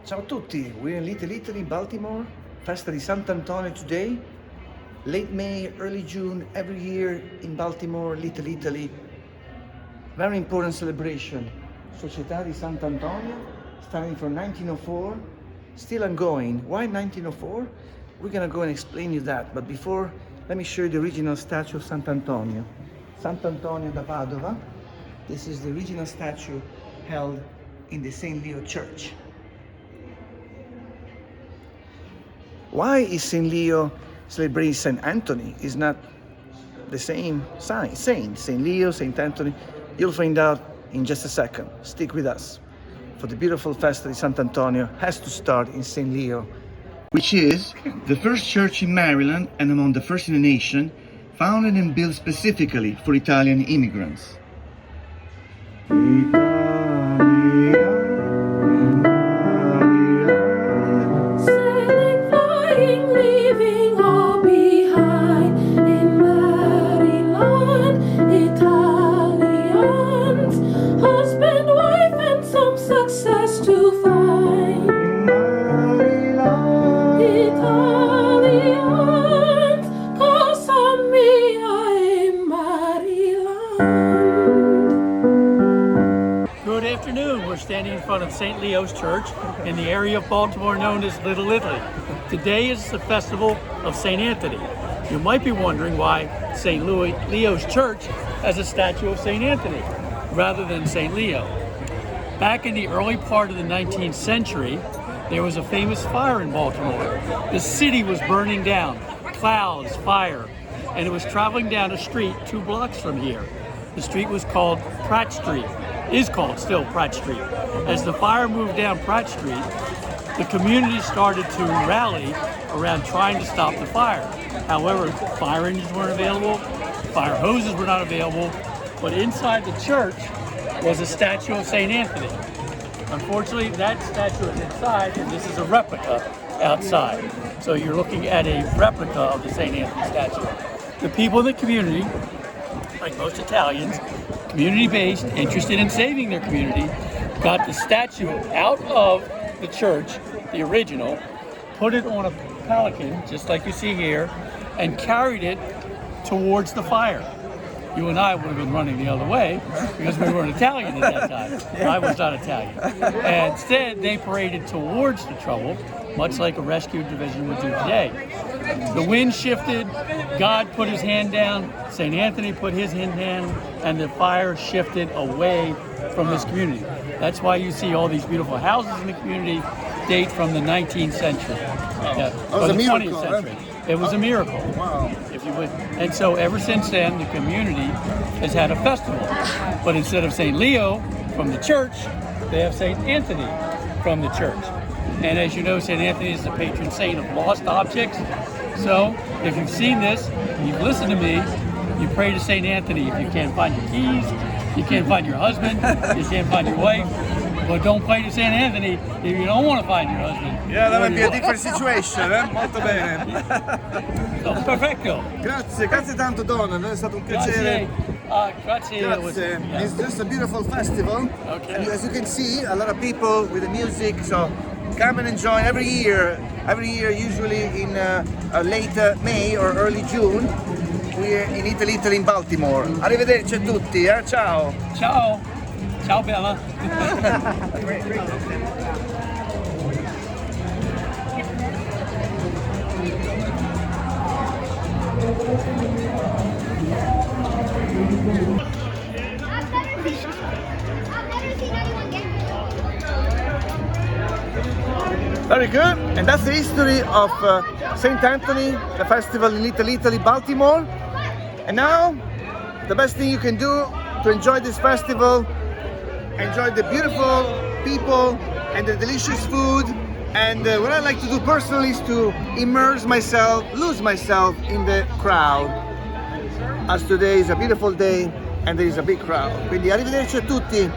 Ciao a tutti, we're in Little Italy Baltimore, Festa di Sant Antonio today. Late May, early June, every year in Baltimore, Little Italy. Very important celebration. Società di Sant Antonio, starting from 1904, still ongoing. Why 1904? We're gonna go and explain you that, but before, let me show you the original statue of Sant Antonio. Sant Antonio da Padova. This is the original statue held in the St. Leo Church. Why is St. Leo celebrating St. Anthony? Is not the same saint. St. Leo, St. Anthony. You'll find out in just a second. Stick with us. For the beautiful Festa di Sant Antonio has to start in St. Leo, which is the first church in Maryland and among the first in the nation, founded and built specifically for Italian immigrants. Good afternoon. We're standing in front of St. Leo's Church in the area of Baltimore known as Little Italy. Today is the festival of St. Anthony. You might be wondering why St. Leo's Church has a statue of St. Anthony rather than St. Leo. Back in the early part of the 19th century, there was a famous fire in Baltimore. The city was burning down, clouds, fire, and it was traveling down a street 2 blocks from here. The street was called Pratt Street. Is called still Pratt Street. As the fire moved down Pratt Street, the community started to rally around trying to stop the fire. However, fire engines weren't available, fire hoses were not available, but inside the church was a statue of St. Anthony. Unfortunately, that statue is inside, and this is a replica outside. So you're looking at a replica of the St. Anthony statue. The people in the community, like most Italians, community-based, interested in saving their community, got the statue out of the church, the original, put it on a pelican, just like you see here, and carried it towards the fire. You and I would have been running the other way because we weren't Italian at that time. I was not Italian. And instead, they paraded towards the trouble, much like a rescue division would do today. The wind shifted, God put his hand down, St. Anthony put his hand down, and the fire shifted away from this community. That's why you see all these beautiful houses in the community date from the 19th century. Or the the 20th century. It was a miracle, if you would. And so ever since then, the community has had a festival. But instead of St. Leo from the church, they have St. Anthony from the church. And as you know, St. Anthony is the patron saint of lost objects. So if you've seen this, and you've listened to me, you pray to St. Anthony if you can't find your keys, you can't find your husband, you can't find your wife. But don't pray to St. Anthony if you don't want to find your husband. Yeah, that might be a different situation, eh? Molto bene. So, perfecto. Grazie tanto Don, è stato un piacere. Grazie. Grazie. It's just a beautiful festival. Okay. And as you can see, a lot of people with the music, so come and enjoy every year, usually in late May or early June. We're in Italy in Baltimore. Arrivederci a tutti, ciao. Ciao. Ciao Bella. Very good, and that's the history of St. Anthony, the festival in Little Italy, Baltimore. And now, the best thing you can do to enjoy this festival, enjoy the beautiful people and the delicious food. And what I like to do personally is to immerse myself, lose myself in the crowd. As today is a beautiful day and there is a big crowd. Quindi arrivederci a tutti.